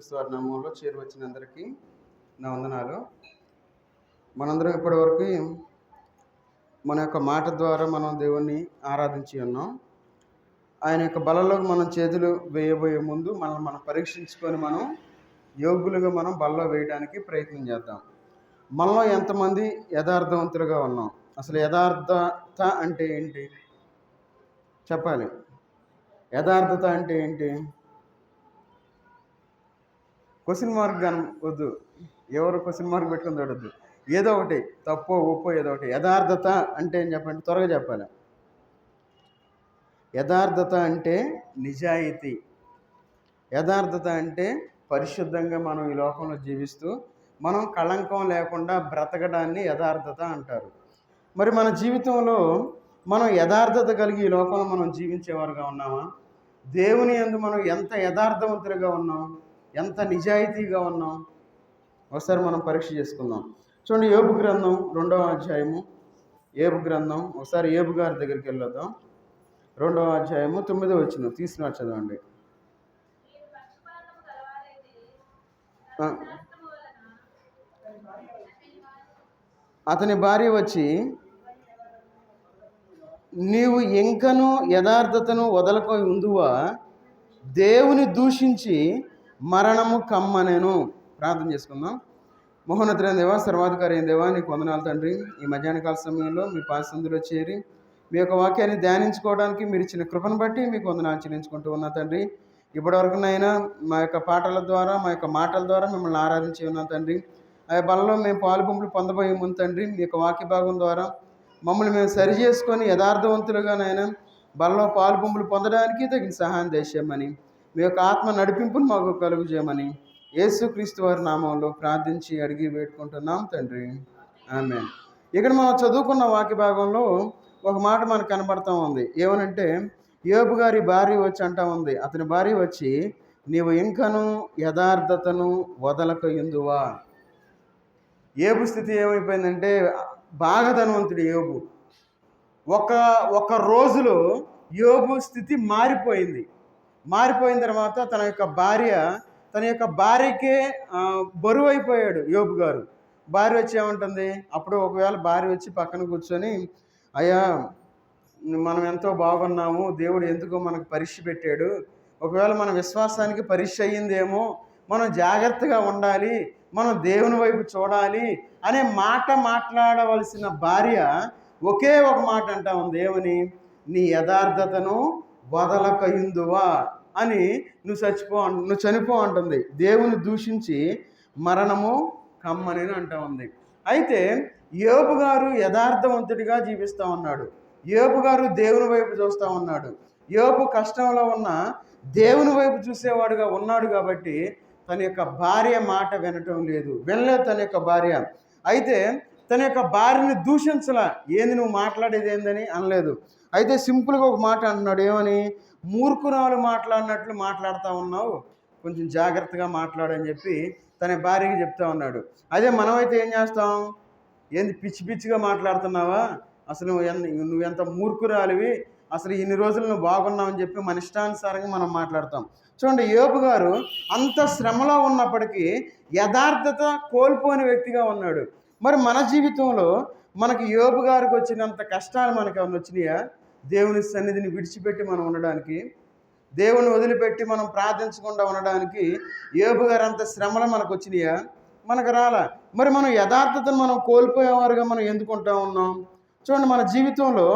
యేసుక్రీస్తు వారి నామంలో చేరువచ్చిన అందరికీ నా వందనాలు. మనందరం ఇప్పటివరకు మన యొక్క మాట ద్వారా మనం దేవుణ్ణి ఆరాధించి ఉన్నాం. ఆయన యొక్క బలలోకి మనం చేతులు వేయబోయే ముందు మనం పరీక్షించుకొని మనం యోగ్యులుగా మనం బలలో వేయడానికి ప్రయత్నం చేద్దాం. మనలో ఎంతమంది యథార్థవంతులుగా ఉన్నాం? అసలు యథార్థత అంటే ఏంటి చెప్పాలి. యథార్థత అంటే ఏంటి? క్వశ్చన్ మార్క్ వద్దు, ఎవరు క్వశ్చన్ మార్క్ పెట్టుకుని చూడొద్దు. ఏదో ఒకటి తప్పో ఒప్పో ఏదో ఒకటి. యథార్థత అంటే ఏం చెప్పండి, త్వరగా చెప్పాలి. యథార్థత అంటే నిజాయితీ. యథార్థత అంటే పరిశుద్ధంగా మనం ఈ లోకంలో జీవిస్తూ మనం కళంకం లేకుండా బ్రతకడాన్ని యథార్థత అంటారు. మరి మన జీవితంలో మనం యథార్థత కలిగి ఈ లోకంలో మనం జీవించేవారుగా ఉన్నామా? దేవుని యందు మనం ఎంత యథార్థవంతులుగా ఉన్నాం, ఎంత నిజాయితీగా ఉన్నాం, ఒకసారి మనం పరీక్ష చేసుకుందాం. చూడండి, యోబు గ్రంథం 2వ అధ్యాయము. యోబు గ్రంథం, ఒకసారి యోబు గారి దగ్గరికి వెళ్ళొద్దాం. 2వ అధ్యాయము 9వ వచనం తీసుకుని చదవండి. అతని భార్య వచ్చి, నీవు ఇంకను యథార్థతను వదలక ఉందువా, దేవుని దూషించి మరణము కమ్మనేను. ప్రార్థన చేసుకుందాం. మహోన్నతుడైన దేవా, సర్వాధికారి అయిన దేవా, నీకు వందనాలు తండ్రి. ఈ మధ్యాహ్నకాల సమయంలో మీ పాసందులో చేరి మీ యొక్క వాక్యాన్ని ధ్యానించుకోవడానికి మీరు ఇచ్చిన కృపను బట్టి మీకు వందనాలు చెల్లించుకుంటూ ఉన్నా తండ్రి. ఇప్పటివరకునైనా మా యొక్క పాటల ద్వారా మా యొక్క మాటల ద్వారా మిమ్మల్ని ఆరాధించి ఉన్నాం తండ్రి. ఆ బలలో మేము పాలుపంపులు పొందబోయే ముందు తండ్రి, మీ యొక్క వాక్య భాగం ద్వారా మమ్మల్ని మేము సరి చేసుకొని యథార్థవంతులుగానైనా బలలో పాలుపంపులు పొందడానికి తగిన సహాయం చేసామని, మీ యొక్క ఆత్మ నడిపింపును మాకు కలుగు చేయమని యేసుక్రీస్తు వారి నామంలో ప్రార్థించి అడిగి వేడుకుంటున్నాం తండ్రి, ఆమేన్. ఇక్కడ మనం చదువుకున్న వాక్య భాగంలో ఒక మాట మనకు కనబడతా ఉంది. ఏమనంటే, యోబు గారి భార్య వచ్చి అంటా ఉంది, అతని భార్య వచ్చి, నీవు ఇంకను యథార్థతను వదలక ఎందువా. యోబు స్థితి ఏమైపోయిందంటే, బాగా ధనవంతుడు యోబు. ఒక రోజులో యోబు స్థితి మారిపోయింది. మారిపోయిన తర్వాత తన యొక్క భార్యకే బరువు అయిపోయాడు యోబు గారు. భార్య వచ్చి ఏమంటుంది, అప్పుడు ఒకవేళ భార్య వచ్చి పక్కన కూర్చొని, అయ్యా మనం ఎంతో బాగున్నాము, దేవుడు ఎందుకో మనకు పరీక్ష పెట్టాడు, ఒకవేళ మన విశ్వాసానికి పరీక్ష అయ్యిందేమో, మనం జాగ్రత్తగా ఉండాలి, మనం దేవుని వైపు చూడాలి అనే మాట మాట్లాడవలసిన భార్య ఒకే ఒక మాట అంటా ఉంది. ఏమని? నీ యథార్థతను వదలకయుందువా అని నువ్వు చనిపో అంటుంది. దేవుని దూషించి మరణము కమ్మని అంటా ఉంది. అయితే యోబు గారు యథార్థవంతుడిగా జీవిస్తూ ఉన్నాడు. యోబు గారు దేవుని వైపు చూస్తూ ఉన్నాడు. యోబు కష్టంలో ఉన్న దేవుని వైపు చూసేవాడుగా ఉన్నాడు కాబట్టి తన యొక్క భార్య మాట వినలేదు తన యొక్క భార్య. అయితే తన యొక్క భార్యని దూషించలా, ఏంది నువ్వు మాట్లాడేది ఏందని అనలేదు. అయితే సింపుల్గా ఒక మాట అంటున్నాడు. ఏమని? మూర్ఖురాలు మాట్లాడినట్లు మాట్లాడుతూ ఉన్నావు, కొంచెం జాగ్రత్తగా మాట్లాడని చెప్పి తన భార్యకి చెప్తా ఉన్నాడు. అదే మనమైతే ఏం చేస్తాం? ఏంది పిచ్చి పిచ్చిగా మాట్లాడుతున్నావా, అసలు నువ్వు ఎంత మూర్ఖురాలివి, అసలు ఇన్ని రోజులు నువ్వు బాగున్నావు అని చెప్పి మన ఇష్టానుసారంగా మనం మాట్లాడతాం. చూడండి, యోబు గారు అంత శ్రమలో ఉన్నప్పటికీ యథార్థత కోల్పోని వ్యక్తిగా ఉన్నాడు. మరి మన జీవితంలో మనకి యోబు గారికి వచ్చినంత కష్టాలు మనకు ఏమైనా వచ్చినాయా? దేవుని సన్నిధిని విడిచిపెట్టి మనం ఉండడానికి, దేవుని వదిలిపెట్టి మనం ప్రార్థించకుండా ఉండడానికి యోబు గారు అంత శ్రమలు మనకు వచ్చినాయా? మనకు రాలా. మరి మనం యథార్థతను మనం కోల్పోయేవారుగా మనం ఎందుకుంటా ఉన్నాం? చూడండి, మన జీవితంలో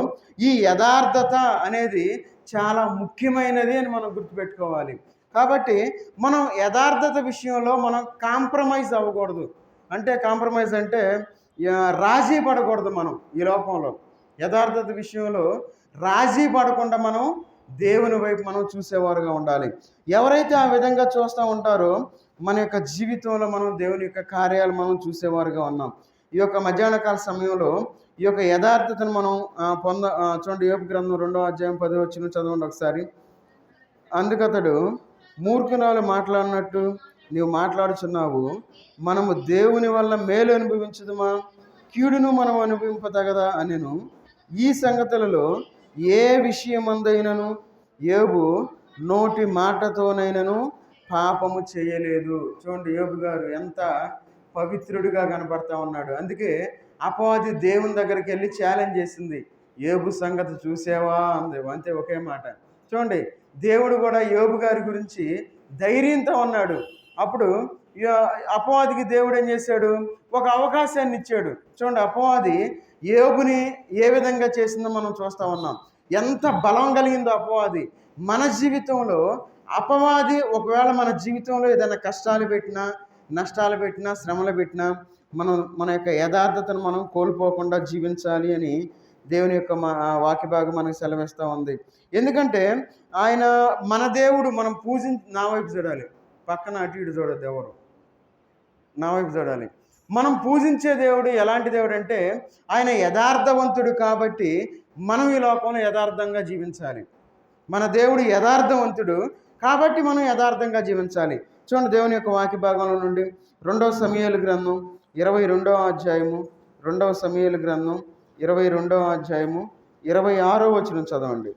ఈ యథార్థత అనేది చాలా ముఖ్యమైనది అని మనం గుర్తుపెట్టుకోవాలి. కాబట్టి మనం యథార్థత విషయంలో మనం కాంప్రమైజ్ అవ్వకూడదు. అంటే కాంప్రమైజ్ అంటే రాజీ పడకూడదు. మనం ఈ లోకంలో యథార్థత విషయంలో రాజీ పడకుండా మనం దేవుని వైపు మనం చూసేవారుగా ఉండాలి. ఎవరైతే ఆ విధంగా చూస్తూ ఉంటారో మన యొక్క జీవితంలో మనం దేవుని యొక్క కార్యాలు మనం చూసేవారుగా ఉన్నాం. ఈ యొక్క మధ్యాహ్నకాల సమయంలో ఈ యొక్క యథార్థతను మనం చూడండి, యోబు గ్రంథం 2వ అధ్యాయం 10వ వచనం చదవండి ఒకసారి. అందుకతడు, మూర్ఖురాలు మాట్లాడినట్టు నీవు మాట్లాడుచున్నావు, మనము దేవుని వల్ల మేలు అనుభవించదుమా, కీడును మనం అనుభవింపతగదా అనెను. ఈ సంగతులలో ఏ విషయమందైనను యోబు నోటి మాటతోనైనను పాపము చేయలేదు. చూడండి యోబు గారు ఎంత పవిత్రుడిగా కనపడతా ఉన్నాడు. అందుకే అపవాది దేవుని దగ్గరికి వెళ్ళి ఛాలెంజ్ చేసింది, యోబు సంగతి చూసావా అంది. అంతే, ఒకే మాట. చూడండి దేవుడు కూడా యోబు గారి గురించి ధైర్యంతో ఉన్నాడు. అప్పుడు అపవాదికి దేవుడు ఏం చేశాడు, ఒక అవకాశాన్ని ఇచ్చాడు. చూడండి అపవాది యోబుని ఏ విధంగా చేసిందో మనం చూస్తూ ఉన్నాం. ఎంత బలం కలిగిందో అపవాది. మన జీవితంలో అపవాది ఒకవేళ మన జీవితంలో ఏదైనా కష్టాలు పెట్టినా, నష్టాలు పెట్టినా, శ్రమలు పెట్టినా మన యొక్క యథార్థతను మనం కోల్పోకుండా జీవించాలి అని దేవుని యొక్క వాక్య భాగం మనకు సెలవిస్తూ ఉంది. ఎందుకంటే ఆయన మన దేవుడు, మనం నా వైపు చూడాలి, పక్కన అటు ఇటు చూడద్దు ఎవరు, నా వైపు చూడాలి. మనం పూజించే దేవుడు ఎలాంటి దేవుడు అంటే ఆయన యథార్థవంతుడు. కాబట్టి మనం ఈ లోకంలో యథార్థంగా జీవించాలి. మన దేవుడు యథార్థవంతుడు కాబట్టి మనం యథార్థంగా జీవించాలి. చూడండి దేవుని యొక్క వాక్య భాగంలో నుండి 2వ సమూయేలు గ్రంథం 22వ అధ్యాయము, 2వ సమూయేలు గ్రంథం 22వ అధ్యాయము 26వ వచనం చదవండి.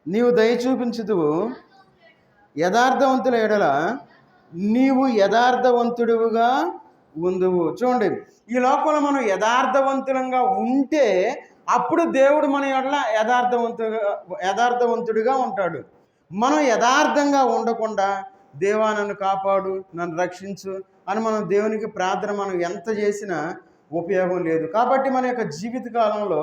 నీవు దయ చూపించుదువు యథార్థవంతుల ఎడల నీవు యథార్థవంతుడుగా ఉందువు. చూడండి ఈ లోకంలో మనం యథార్థవంతులంగా ఉంటే అప్పుడు దేవుడు మన ఎడల యథార్థవంతుడిగా ఉంటాడు. మనం యథార్థంగా ఉండకుండా దేవా నన్ను కాపాడు, నన్ను రక్షించు అని మనం దేవునికి ప్రార్థన మనం ఎంత చేసినా ఉపయోగం లేదు. కాబట్టి మన యొక్క జీవిత కాలంలో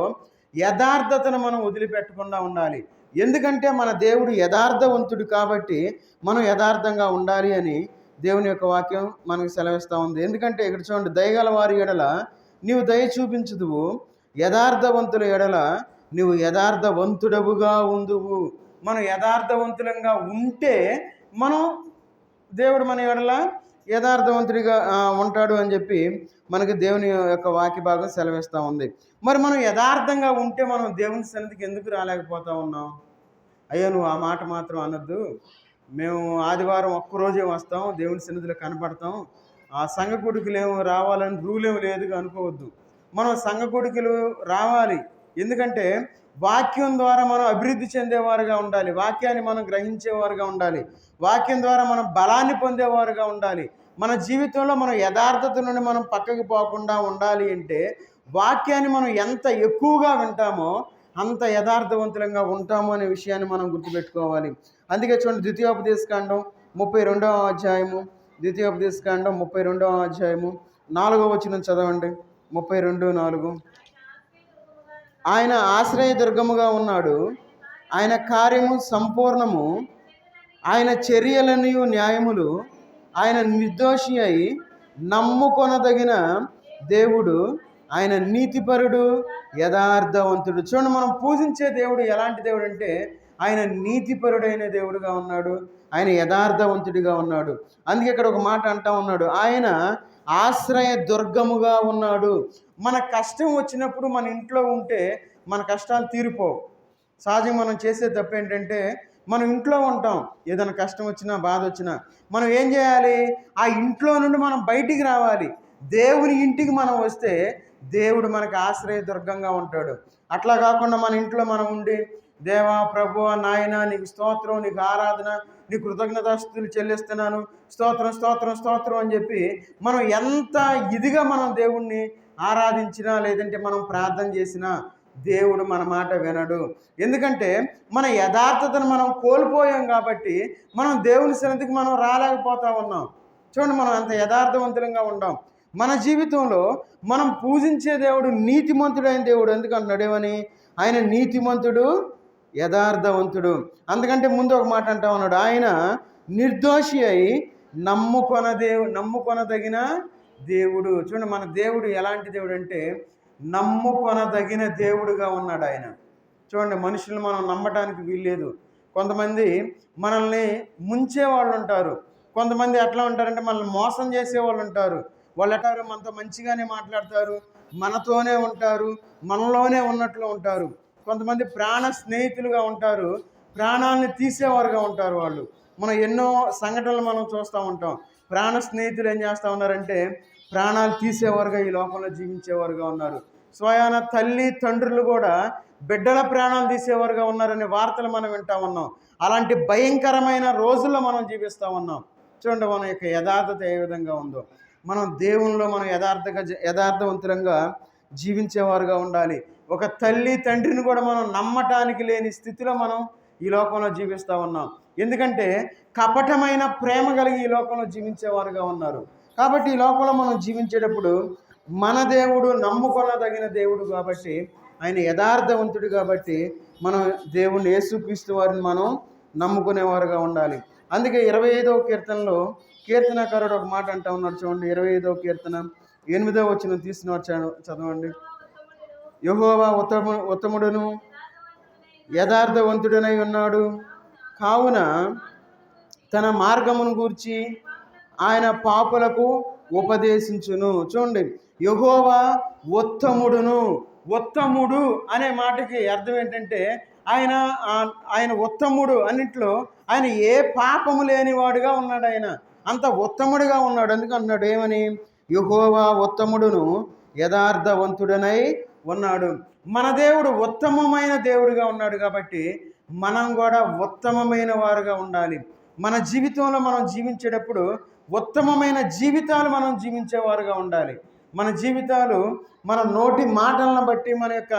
యథార్థతను మనం వదిలిపెట్టకుండా ఉండాలి. ఎందుకంటే మన దేవుడు యథార్థవంతుడు కాబట్టి మనం యథార్థంగా ఉండాలి అని దేవుని యొక్క వాక్యం మనకు సెలవిస్తూ ఉంది. ఎందుకంటే ఇక్కడ చూడండి, దయగల వారి ఎడల నీవు దయ చూపించుదువు, యథార్థవంతుల ఎడల నీవు యథార్థవంతుడవుగా ఉందువు. మనం యథార్థవంతులంగా ఉంటే మనం దేవుడు మన ఎడల యథార్థవంతుడిగా ఉంటాడు అని చెప్పి మనకి దేవుని యొక్క వాక్య భాగం సెలవిస్తూ ఉంది. మరి మనం యథార్థంగా ఉంటే మనం దేవుని సన్నిధికి ఎందుకు రాలేకపోతా ఉన్నాం? అయ్యో నువ్వు ఆ మాట మాత్రం అనొద్దు, మేము ఆదివారం ఒక్కరోజే వస్తాం, దేవుని సన్నిధిలో కనపడతాం, ఆ సంఘ కొడుకులు ఏమో రావాలని రూల్ ఏమి లేదుగా అనుకోవద్దు. మనం సంఘ కొడుకులు రావాలి. ఎందుకంటే వాక్యం ద్వారా మనం అభివృద్ధి చెందేవారుగా ఉండాలి, వాక్యాన్ని మనం గ్రహించేవారుగా ఉండాలి, వాక్యం ద్వారా మనం బలాన్ని పొందేవారుగా ఉండాలి. మన జీవితంలో మనం యథార్థత నుండి మనం పక్కకి పోకుండా ఉండాలి అంటే వాక్యాన్ని మనం ఎంత ఎక్కువగా వింటామో అంత యథార్థవంతులంగా ఉంటాము అనే విషయాన్ని మనం గుర్తుపెట్టుకోవాలి. అందుకే చూడండి ద్వితీయోపదేశకాండం 32వ అధ్యాయము, ద్వితీయోపదేశకాండం 32వ అధ్యాయము 4వ వచనం చదవండి. 32:4. ఆయన ఆశ్రయదుర్గముగా ఉన్నాడు, ఆయన కార్యము సంపూర్ణము, ఆయన చర్యలనియు న్యాయములు, ఆయన నిర్దోషి అయి నమ్ముకొనదగిన దేవుడు, ఆయన నీతిపరుడు, యథార్థవంతుడు. చూడండి మనం పూజించే దేవుడు ఎలాంటి దేవుడు అంటే ఆయన నీతిపరుడైన దేవుడుగా ఉన్నాడు, ఆయన యథార్థవంతుడిగా ఉన్నాడు. అందుకే ఇక్కడ ఒక మాట అంటా ఉన్నాడు, ఆయన ఆశ్రయ దుర్గముగా ఉన్నాడు. మన కష్టం వచ్చినప్పుడు మన ఇంట్లో ఉంటే మన కష్టాలు తీరిపోవు. సహజంగా మనం చేసే తప్పు ఏంటంటే మనం ఇంట్లో ఉంటాం, ఏదైనా కష్టం వచ్చినా బాధ వచ్చినా మనం ఏం చేయాలి, ఆ ఇంట్లో నుండి మనం బయటికి రావాలి. దేవుని ఇంటికి మనం వస్తే దేవుడు మనకు ఆశ్రయ దుర్గంగా ఉంటాడు. అట్లా కాకుండా మన ఇంట్లో మనం ఉండి దేవా ప్రభువా నాయన నీకు స్తోత్రం, నీకు ఆరాధన, నీ కృతజ్ఞతాస్తుతులు చెల్లిస్తున్నాను, స్తోత్రం స్తోత్రం స్తోత్రం అని చెప్పి మనం ఎంత ఇదిగా మనం దేవుణ్ణి ఆరాధించినా లేదంటే మనం ప్రార్థన చేసినా దేవుడు మన మాట వినడు. ఎందుకంటే మన యథార్థతను మనం కోల్పోయాం కాబట్టి మనం దేవుని సన్నిధికి మనం రాలేకపోతా ఉన్నాం. చూడండి మనం అంత యథార్థవంతులంగా ఉండాం. మన జీవితంలో మనం పూజించే దేవుడు నీతిమంతుడైన దేవుడు. ఎందుకంటున్నాడు ఏమని? ఆయన నీతిమంతుడు, యథార్థవంతుడు. అందుకంటే ముందు ఒక మాట అంటా ఉన్నాడు, ఆయన నిర్దోషి అయి నమ్ముకొనదగిన దేవుడు. చూడండి మన దేవుడు ఎలాంటి దేవుడు అంటే నమ్ముకొనదగిన దేవుడుగా ఉన్నాడు ఆయన. చూడండి మనుషులు మనం నమ్మటానికి వీల్లేదు. కొంతమంది మనల్ని ముంచే వాళ్ళు ఉంటారు, కొంతమంది ఎట్లా ఉంటారంటే మనల్ని మోసం చేసేవాళ్ళు ఉంటారు. వాళ్ళు ఎటారు మనతో మంచిగానే మాట్లాడతారు, మనతోనే ఉంటారు, మనలోనే ఉన్నట్లు ఉంటారు. కొంతమంది ప్రాణ స్నేహితులుగా ఉంటారు, ప్రాణాలను తీసేవారుగా ఉంటారు వాళ్ళు. మనం ఎన్నో సంఘటనలు మనం చూస్తూ ఉంటాం. ప్రాణ స్నేహితులు ఏం చేస్తూ ఉన్నారంటే ప్రాణాలు తీసేవారుగా ఈ లోకంలో జీవించేవారుగా ఉన్నారు. స్వయాన తల్లి తండ్రులు కూడా బిడ్డల ప్రాణాలు తీసేవారుగా ఉన్నారనే వార్తలు మనం వింటా ఉన్నాం. అలాంటి భయంకరమైన రోజుల్లో మనం జీవిస్తూ ఉన్నాం. చూడండి మన యొక్క యథార్థత ఏ విధంగా ఉందో. మనం దేవునిలో మనం యథార్థవంతులంగా జీవించేవారుగా ఉండాలి. ఒక తల్లి తండ్రిని కూడా మనం నమ్మటానికి లేని స్థితిలో మనం ఈ లోకంలో జీవిస్తూ ఉన్నాం. ఎందుకంటే కపటమైన ప్రేమ కలిగి ఈ లోకంలో జీవించేవారుగా ఉన్నారు. కాబట్టి ఈ లోకంలో మనం జీవించేటప్పుడు మన దేవుడు నమ్ముకొనదగిన దేవుడు కాబట్టి, ఆయన యథార్థవంతుడు కాబట్టి మనం దేవుని యేసుక్రీస్తు వారిని మనం నమ్ముకునేవారుగా ఉండాలి. అందుకే 25వ కీర్తనలో కీర్తనకారుడు ఒక మాట అంటా ఉన్నాడు. చూడండి 25వ కీర్తన 8వ వచనం తీసిన వచ్చాడు, చదవండి. యెహోవా ఉత్తముడును యథార్థవంతుడనై ఉన్నాడు, కావున తన మార్గమును గూర్చి ఆయన పాపులకు ఉపదేశించును. చూడండి, యెహోవా ఉత్తముడు అనే మాటకి అర్థం ఏంటంటే ఆయన ఉత్తముడు అన్నింటిలో ఆయన ఏ పాపము లేనివాడుగా ఉన్నాడు. ఆయన అంత ఉత్తముడిగా ఉన్నాడు. అందుకంటున్నాడు ఏమని? యెహోవా ఉత్తముడును యథార్థవంతుడనై ఉన్నాడు. మన దేవుడు ఉత్తమమైన దేవుడిగా ఉన్నాడు కాబట్టి మనం కూడా ఉత్తమమైన వారుగా ఉండాలి. మన జీవితంలో మనం జీవించేటప్పుడు ఉత్తమమైన జీవితాలు మనం జీవించేవారుగా ఉండాలి. మన జీవితాలు మన నోటి మాటలను బట్టి మన యొక్క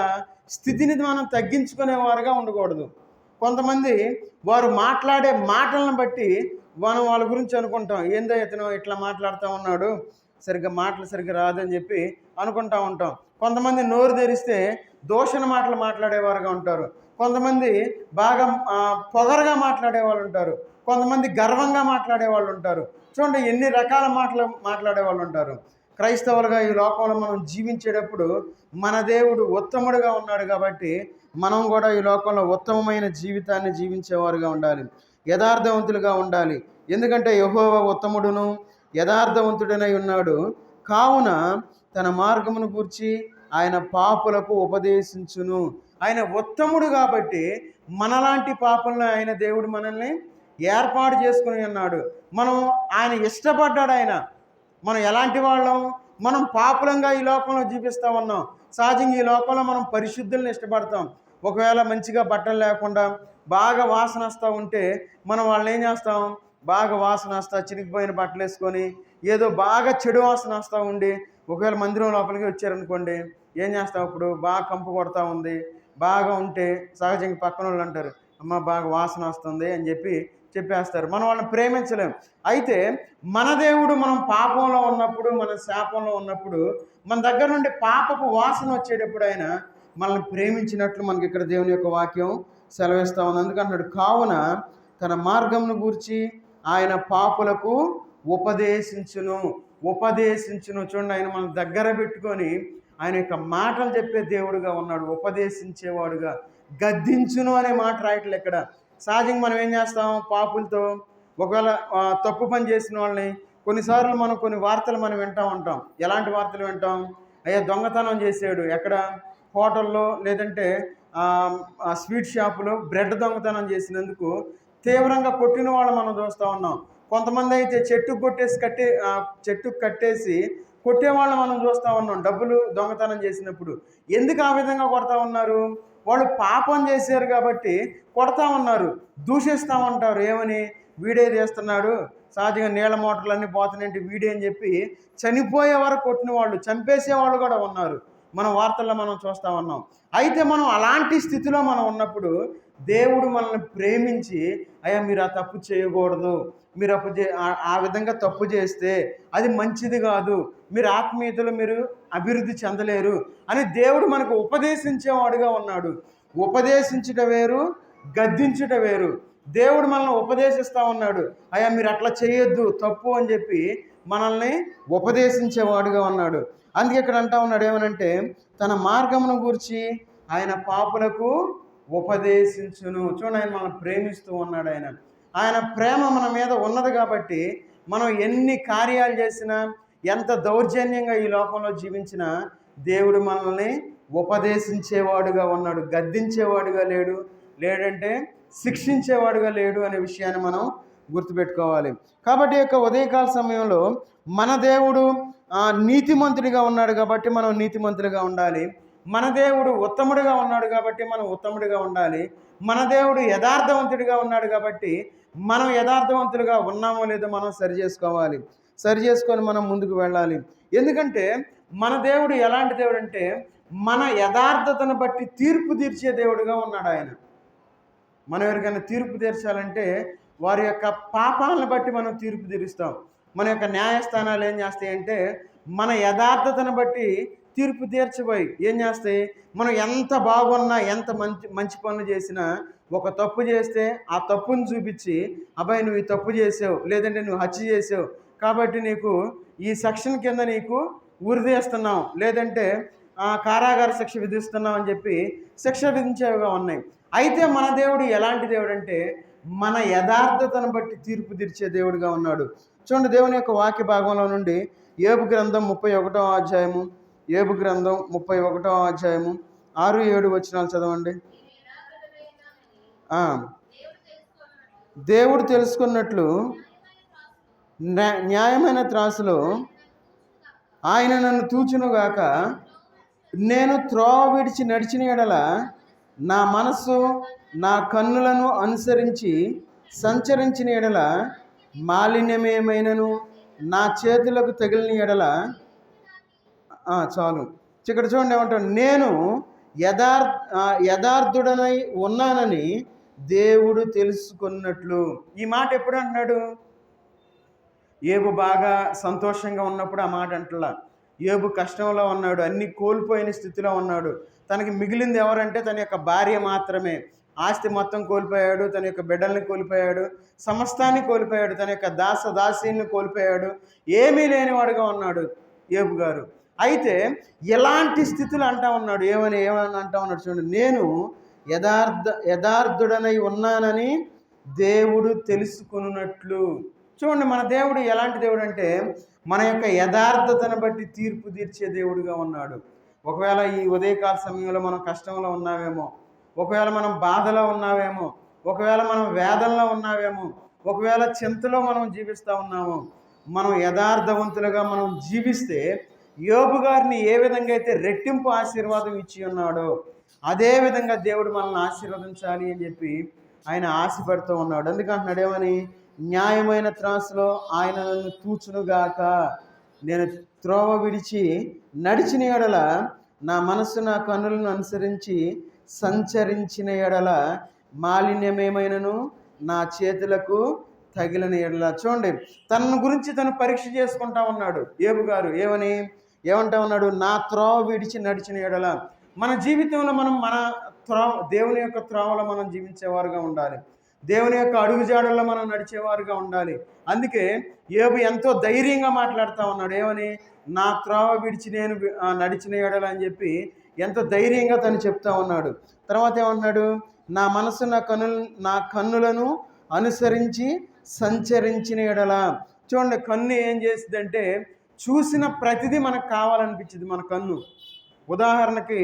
స్థితిని మనం తగ్గించుకునేవారుగా ఉండకూడదు. కొంతమంది వారు మాట్లాడే మాటలను బట్టి మనం వాళ్ళ గురించి అనుకుంటాం, ఏందో ఇతను ఇట్లా మాట్లాడుతూ ఉన్నాడు, మాటలు సరిగ్గా రాదని చెప్పి అనుకుంటూ ఉంటాం. కొంతమంది నోరు తెరిస్తే దూషణ మాటలు మాట్లాడేవారుగా ఉంటారు. కొంతమంది బాగా పొగరగా మాట్లాడే వాళ్ళు ఉంటారు. కొంతమంది గర్వంగా మాట్లాడే వాళ్ళు ఉంటారు. చూడండి ఎన్ని రకాల మాటలు మాట్లాడే వాళ్ళు ఉంటారు. క్రైస్తవులుగా ఈ లోకంలో మనం జీవించేటప్పుడు మన దేవుడు ఉత్తముడుగా ఉన్నాడు కాబట్టి మనం కూడా ఈ లోకంలో ఉత్తమమైన జీవితాన్ని జీవించేవారుగా ఉండాలి, యథార్థవంతులుగా ఉండాలి. ఎందుకంటే యెహోవా ఉత్తముడును యథార్థవంతుడనై ఉన్నాడు, కావున తన మార్గమును గూర్చి ఆయన పాపులకు ఉపదేశించును. ఆయన ఉత్తముడు కాబట్టి మనలాంటి పాపులను ఆయన దేవుడు మనల్ని ఏర్పాటు చేసుకుని ఉన్నాడు. ఆయన ఇష్టపడ్డాడు. మనం ఎలాంటి వాళ్ళం? మనం పాపులంగా ఈ లోకంలో జీవిస్తూ ఉన్నాం. సహజంగా ఈ లోకంలో మనం పరిశుద్ధులను ఇష్టపడతాం. ఒకవేళ మంచిగా బట్టలు లేకుండా బాగా వాసన వస్తూ ఉంటే మనం వాళ్ళని ఏం చేస్తాం? బాగా వాసన వస్తా చిరిగిపోయిన బట్టలు వేసుకొని ఏదో బాగా చెడు వాసన వస్తూ ఉండి ఒకవేళ మందిరం లోపలికి వచ్చారనుకోండి, ఏం చేస్తాం? అప్పుడు బాగా కంపు కొడతా ఉంది బాగా ఉంటే సహజంగా పక్కన వాళ్ళు అంటారు, అమ్మ బాగా వాసన వస్తుంది అని చెప్పేస్తారు. మనం వాళ్ళని ప్రేమించలేం. అయితే మన దేవుడు మనం పాపంలో ఉన్నప్పుడు, మన శాపంలో ఉన్నప్పుడు మన దగ్గర నుండి పాపపు వాసన వచ్చేటప్పుడు ఆయన మనల్ని ప్రేమించినట్లు మనకి ఇక్కడ దేవుని యొక్క వాక్యం సెలవిస్తూ ఉంది. అందుకంటున్నాడు, కావున తన మార్గంను గూర్చి ఆయన పాపులకు ఉపదేశించును. చూడండి, ఆయన మన దగ్గర పెట్టుకొని ఆయన యొక్క మాటలు చెప్పే దేవుడుగా ఉన్నాడు, ఉపదేశించేవాడుగా. గద్దించును అనే మాట రాయట్లే ఇక్కడ. సహజంగా మనం ఏం చేస్తాం? పాపులతో ఒకవేళ తప్పు పని చేసిన వాళ్ళని కొన్నిసార్లు మనం కొన్ని వార్తలు మనం వింటూ ఉంటాం. ఎలాంటి వార్తలు వింటాం? అయ్యా దొంగతనం చేసాడు, ఎక్కడ హోటల్లో లేదంటే స్వీట్ షాపులో బ్రెడ్ దొంగతనం చేసినందుకు తీవ్రంగా కొట్టిన వాళ్ళు మనం చూస్తూ ఉన్నాం. కొంతమంది అయితే చెట్టుకు కట్టేసి కొట్టేవాళ్ళు మనం చూస్తూ ఉన్నాం డబ్బులు దొంగతనం చేసినప్పుడు. ఎందుకు ఆ విధంగా కొడతా ఉన్నారు? వాళ్ళు పాపం చేశారు కాబట్టి కొడతా ఉన్నారు, దూషిస్తూ ఉంటారు. ఏమని? వీడే చేస్తున్నాడు, సహజంగా నీళ్ళ మోటార్లన్నీ పోతున్నాయంటే వీడే అని చెప్పి చనిపోయే వరకు కొట్టిన వాళ్ళు, చంపేసేవాళ్ళు కూడా ఉన్నారు. మన వార్తల్లో మనం చూస్తూ ఉన్నాం. అయితే మనం అలాంటి స్థితిలో మనం ఉన్నప్పుడు దేవుడు మనల్ని ప్రేమించి, అయ్యా మీరు ఆ తప్పు చేయకూడదు, మీరు ఆ విధంగా తప్పు చేస్తే అది మంచిది కాదు, మీరు ఆత్మీయతలో మీరు అభివృద్ధి చెందలేరు అని దేవుడు మనకు ఉపదేశించేవాడుగా ఉన్నాడు. ఉపదేశించుట వేరు, గద్దించుట వేరు. దేవుడు మనల్ని ఉపదేశిస్తూ ఉన్నాడు, అయ్యా మీరు అట్లా చేయొద్దు, తప్పు అని చెప్పి మనల్ని ఉపదేశించేవాడుగా ఉన్నాడు. అందుకే ఇక్కడ అంటా ఉన్నాడు ఏమనంటే, తన మార్గమును గూర్చి ఆయన పాపులకు ఉపదేశించును. చూడండి, ఆయన మనల్ని ప్రేమిస్తూ ఉన్నాడు. ఆయన ప్రేమ మన మీద ఉన్నది కాబట్టి మనం ఎన్ని కార్యాలు చేసినా, ఎంత దౌర్జన్యంగా ఈ లోకంలో జీవించినా దేవుడు మనల్ని ఉపదేశించేవాడుగా ఉన్నాడు, గద్దించేవాడుగా లేడంటే శిక్షించేవాడుగా లేడు అనే విషయాన్ని మనం గుర్తుపెట్టుకోవాలి. కాబట్టి యొక్క ఉదయకాల సమయంలో మన దేవుడు నీతిమంతుడిగా ఉన్నాడు కాబట్టి మనం నీతిమంతులుగా ఉండాలి. మన దేవుడు ఉత్తముడిగా ఉన్నాడు కాబట్టి మనం ఉత్తముడిగా ఉండాలి. మన దేవుడు యథార్థవంతుడిగా ఉన్నాడు కాబట్టి మనం యథార్థవంతులుగా ఉన్నామో లేదో మనం సరి చేసుకోవాలి. సరి చేసుకొని మనం ముందుకు వెళ్ళాలి. ఎందుకంటే మన దేవుడు ఎలాంటి దేవుడు అంటే మన యథార్థతను బట్టి తీర్పు తీర్చే దేవుడుగా ఉన్నాడు ఆయన. మనం ఎవరికైనా తీర్పు తీర్చాలంటే వారి యొక్క పాపాలను బట్టి మనం తీర్పు తీరుస్తాం. మన యొక్క న్యాయస్థానాలు ఏం చేస్తాయంటే మన యథార్థతను బట్టి తీర్పు తీర్చబోయి ఏం చేస్తాయి, మనం ఎంత బాగున్నా ఎంత మంచి మంచి పనులు చేసినా ఒక తప్పు చేస్తే ఆ తప్పును చూపించి అబ్బాయి నువ్వు ఈ తప్పు చేసావు, లేదంటే నువ్వు హత్య చేసావు కాబట్టి నీకు ఈ సెక్షన్ కింద నీకు ఉరిదేస్తున్నాం, లేదంటే కారాగార శిక్ష విధిస్తున్నాం అని చెప్పి శిక్ష విధించేవిగా ఉన్నాయి. అయితే మన దేవుడు ఎలాంటి దేవుడు అంటే మన యథార్థతను బట్టి తీర్పు తీర్చే దేవుడిగా ఉన్నాడు. చూడండి దేవుని యొక్క వాక్య భాగంలో నుండి యోబు గ్రంథం 31వ అధ్యాయము, యోబు గ్రంథం 31వ అధ్యాయము 6-7 వచనాలు చదవండి. దేవుడు తెలుసుకున్నట్లు న్యాయమైన త్రాసులో ఆయన నన్ను తూచునుగాక, నేను త్రోవ విడిచి నడిచిన ఎడల నా మనస్సు నా కన్నులను అనుసరించి సంచరించిన ఎడల మాలిన్యమేమైనను నా చేతులకు తగిలిన ఎడల చాలు. ఇక్కడ చూడండి ఏమంటాడు, నేను యథార్థుడనై ఉన్నానని దేవుడు తెలుసుకున్నట్లు. ఈ మాట ఎప్పుడు అంటున్నాడు? యోబు బాగా సంతోషంగా ఉన్నప్పుడు ఆ మాట అంటలా. యోబు కష్టంలో ఉన్నాడు, అన్ని కోల్పోయిన స్థితిలో ఉన్నాడు. తనకి మిగిలింది ఎవరంటే తన యొక్క భార్య మాత్రమే. ఆస్తి మొత్తం కోల్పోయాడు, తన యొక్క బిడ్డల్ని కోల్పోయాడు, సమస్తాన్ని కోల్పోయాడు, తన యొక్క దాసీని కోల్పోయాడు, ఏమీ లేనివాడుగా ఉన్నాడు యోబు గారు. అయితే ఎలాంటి స్థితులు అంటా ఉన్నాడు, ఏమని అంటా ఉన్నాడు చూడండి, నేను యథార్థుడనై ఉన్నానని దేవుడు తెలుసుకున్నట్లు. చూడండి మన దేవుడు ఎలాంటి దేవుడు అంటే మన యొక్క యథార్థతను బట్టి తీర్పు తీర్చే దేవుడుగా ఉన్నాడు. ఒకవేళ ఈ ఉదయకాల సమయంలో మనం కష్టంలో ఉన్నావేమో, ఒకవేళ మనం బాధలో ఉన్నావేమో, ఒకవేళ మనం వేదనలో ఉన్నావేమో, ఒకవేళ చింతలో మనం జీవిస్తూ ఉన్నామో, మనం యథార్థవంతులుగా మనం జీవిస్తే యోబు గారిని ఏ విధంగా అయితే రెట్టింపు ఆశీర్వాదం ఇచ్చి ఉన్నాడో అదే విధంగా దేవుడు మనల్ని ఆశీర్వదించాలి అని చెప్పి ఆయన ఆశపడుతూ ఉన్నాడు. అందుకంటున్నాడు ఏమని, న్యాయమైన త్రాసులో ఆయన నన్ను తూచునుగాక, నేను త్రోవ విడిచి నడిచిన ఎడల నా మనస్సు నా కన్నులను అనుసరించి సంచరించిన ఎడల మాలిన్యమేమైనను నా చేతులకు తగిలిన ఎడల. చూడండి తన గురించి తను పరీక్ష చేసుకుంటా ఉన్నాడు యోబు గారు. ఏమంటా ఉన్నాడు, నా త్రోవ విడిచి నడిచిన ఎడల. మన జీవితంలో మనం దేవుని యొక్క త్రోవలో మనం జీవించేవారుగా ఉండాలి, దేవుని యొక్క అడుగుజాడల్లో మనం నడిచేవారుగా ఉండాలి. అందుకే యోబు ఎంతో ధైర్యంగా మాట్లాడుతూ ఉన్నాడు, ఏమని, నా త్రోవ విడిచి నేను నడిచిన ఎడల అని చెప్పి ఎంతో ధైర్యంగా తను చెప్తా ఉన్నాడు. తర్వాత ఏమన్నాడు, నా మనసు నా కన్నులను అనుసరించి సంచరించిన ఎడల. చూడండి కన్ను ఏం చేస్తుందంటే చూసిన ప్రతిదీ మనకు కావాలనిపించింది. మన కన్ను ఉదాహరణకి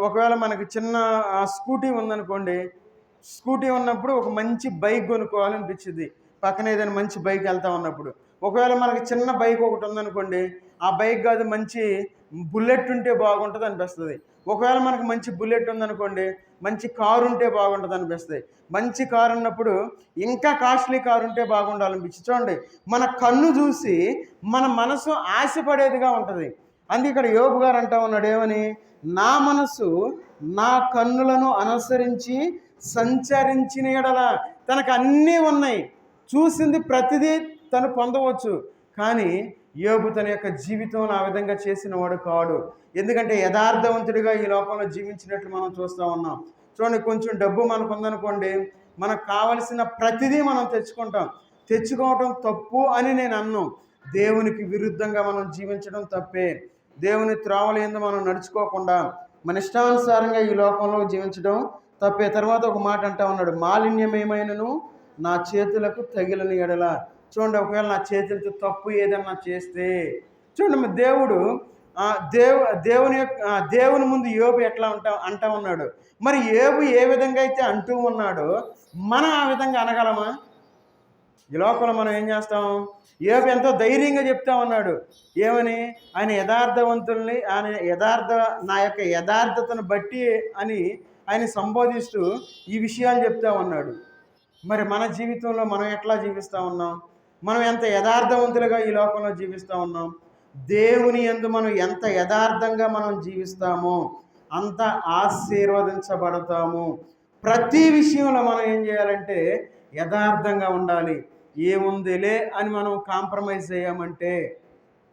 ఒకవేళ మనకి చిన్న స్కూటీ ఉందనుకోండి, స్కూటీ ఉన్నప్పుడు ఒక మంచి బైక్ కొనుక్కోవాలనిపించింది, పక్కన ఏదైనా మంచి బైక్ వెళ్తా ఉన్నప్పుడు. ఒకవేళ మనకి చిన్న బైక్ ఒకటి ఉందనుకోండి, ఆ బైక్ కాదు మంచి బుల్లెట్ ఉంటే బాగుంటుంది అనిపిస్తుంది. ఒకవేళ మనకు మంచి బుల్లెట్ ఉందనుకోండి, మంచి కారు ఉంటే బాగుంటుంది అనిపిస్తుంది. మంచి కారు ఉన్నప్పుడు ఇంకా కాస్ట్లీ కారు ఉంటే బాగుండాలనిపించింది. చూడండి మన కన్ను చూసి మన మనసు ఆశపడేదిగా ఉంటుంది. అందుకే ఇక్కడ యోబు గారు అంటా ఉన్నాడు, ఏమని, నా మనసు నా కన్నులను అనుసరించి సంచరించిన ఎడల. తనకు అన్నీ ఉన్నాయి, చూసింది ప్రతిదీ తను పొందవచ్చు, కానీ యోబు తన యొక్క జీవితంలో ఆ విధంగా చేసిన వాడు కాడు. ఎందుకంటే యథార్థవంతుడిగా ఈ లోకంలో జీవించినట్లు మనం చూస్తూ ఉన్నాం. చూడండి కొంచెం డబ్బు మనకు ఉందనుకోండి, మనకు కావలసిన ప్రతిదీ మనం తెచ్చుకోవటం తప్పు అని నేను అన్నాను. దేవునికి విరుద్ధంగా మనం జీవించడం తప్పే. దేవుని త్రోవల యందు మనం నడుచుకోకుండా మన ఇష్టానుసారంగా ఈ లోకంలో జీవించడం తప్పే. తర్వాత ఒక మాట అంటా ఉన్నాడు, మాలిన్యమేమైనను నా చేతులకు తగిలిన ఎడల. చూడండి ఒకవేళ నా చేతులతో తప్పు ఏదన్నా చేస్తే, చూడండి దేవుని ముందు యోబు ఎట్లా అంటా ఉన్నాడు. మరి యోబు ఏ విధంగా అయితే అంటూ ఉన్నాడో మనం ఆ విధంగా అనగలమా? ఈ లోకంలో మనం ఏం చేస్తాం, యోబు ఎంతో ధైర్యంగా చెప్తా ఉన్నాడు, ఏమని, ఆయన యథార్థవంతుల్ని నా యొక్క యథార్థతను బట్టి అని ఆయన సంబోధిస్తూ ఈ విషయాలు చెప్తా ఉన్నాడు. మరి మన జీవితంలో మనం ఎట్లా జీవిస్తూ ఉన్నాం? మనం ఎంత యథార్థవంతులుగా ఈ లోకంలో జీవిస్తూ ఉన్నాం? దేవుని యందు మనం ఎంత యథార్థంగా మనం జీవిస్తామో అంత ఆశీర్వదించబడతాము. ప్రతి విషయంలో మనం ఏం చేయాలంటే యథార్థంగా ఉండాలి. ఏముందిలే అని మనం కాంప్రమైజ్ అయ్యామంటే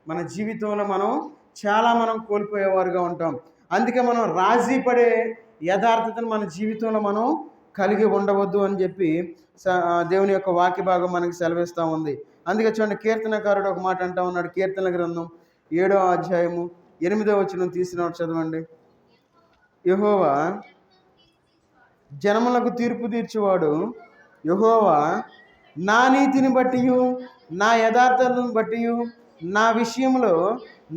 మన జీవితంలో మనం కోల్పోయేవారుగా ఉంటాం. అందుకే మనం రాజీ పడే యథార్థతను మన జీవితంలో మనం కలిగి ఉండవద్దు అని చెప్పి దేవుని యొక్క వాక్య భాగం మనకి సెలవిస్తూ ఉంది. అందుకే చూడండి, కీర్తనకారుడు ఒక మాట అంటా ఉన్నాడు. కీర్తనల గ్రంథం 7వ అధ్యాయము 8వ వచనం తీసినవాడు చదవండి. యెహోవా జనములకు తీర్పు తీర్చువాడు. యెహోవా నా నీతిని బట్టి నా యథార్థతను బట్టి నా విషయంలో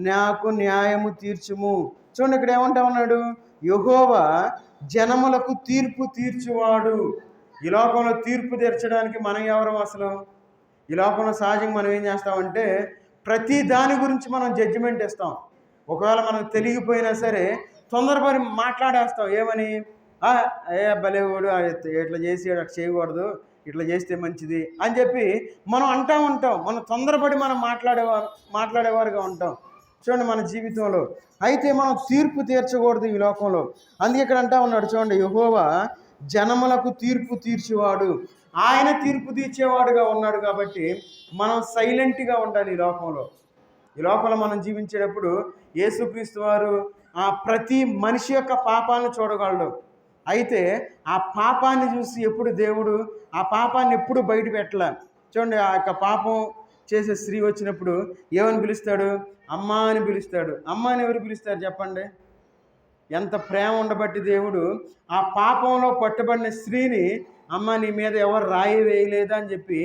నాకు న్యాయము తీర్చుము. చూడండి, ఇక్కడ ఏమంటా ఉన్నాడు? యెహోవా జనములకు తీర్పు తీర్చువాడు. ఈ లోకంలో తీర్పు తీర్చడానికి మనం ఎవరం అసలు? ఈ లోకంలో సహజంగా మనం ఏం చేస్తామంటే ప్రతి దాని గురించి మనం జడ్జిమెంట్ ఇస్తాం. ఒకవేళ మనకు తెలియకపోయినా సరే తొందరపడి మాట్లాడేస్తాం. ఏమని? భలేవాడు, ఇట్లా చేసి అట్లా చేయకూడదు, ఇట్లా చేస్తే మంచిది అని చెప్పి మనం అంటూ ఉంటాం. మనం తొందరపడి మనం మాట్లాడేవారుగా ఉంటాం. చూడండి మన జీవితంలో. అయితే మనం తీర్పు తీర్చకూడదు ఈ లోకంలో. అందుకే ఇక్కడ అంటా ఉన్నాడు చూడండి, యెహోవా జనములకు తీర్పు తీర్చేవాడు. ఆయన తీర్పు తీర్చేవాడుగా ఉన్నాడు కాబట్టి మనం సైలెంట్గా ఉండాలి ఈ లోకంలో. ఈ లోకంలో మనం జీవించేటప్పుడు యేసుక్రీస్తు వారు ప్రతి మనిషి యొక్క పాపాలను చూడగలడు. అయితే ఆ పాపాన్ని చూసి ఎప్పుడు దేవుడు ఆ పాపాన్ని ఎప్పుడు బయట పెట్టలే. చూడండి, ఆ యొక్క పాపం చేసే స్త్రీ వచ్చినప్పుడు ఏమని పిలుస్తాడు? అమ్మా అని పిలుస్తాడు. అమ్మ అని ఎవరు పిలుస్తారు చెప్పండి? ఎంత ప్రేమ ఉండబట్టి దేవుడు ఆ పాపంలో పట్టుబడిన స్త్రీని అమ్మ నీ మీద ఎవరు రాయి వేయలేదా అని చెప్పి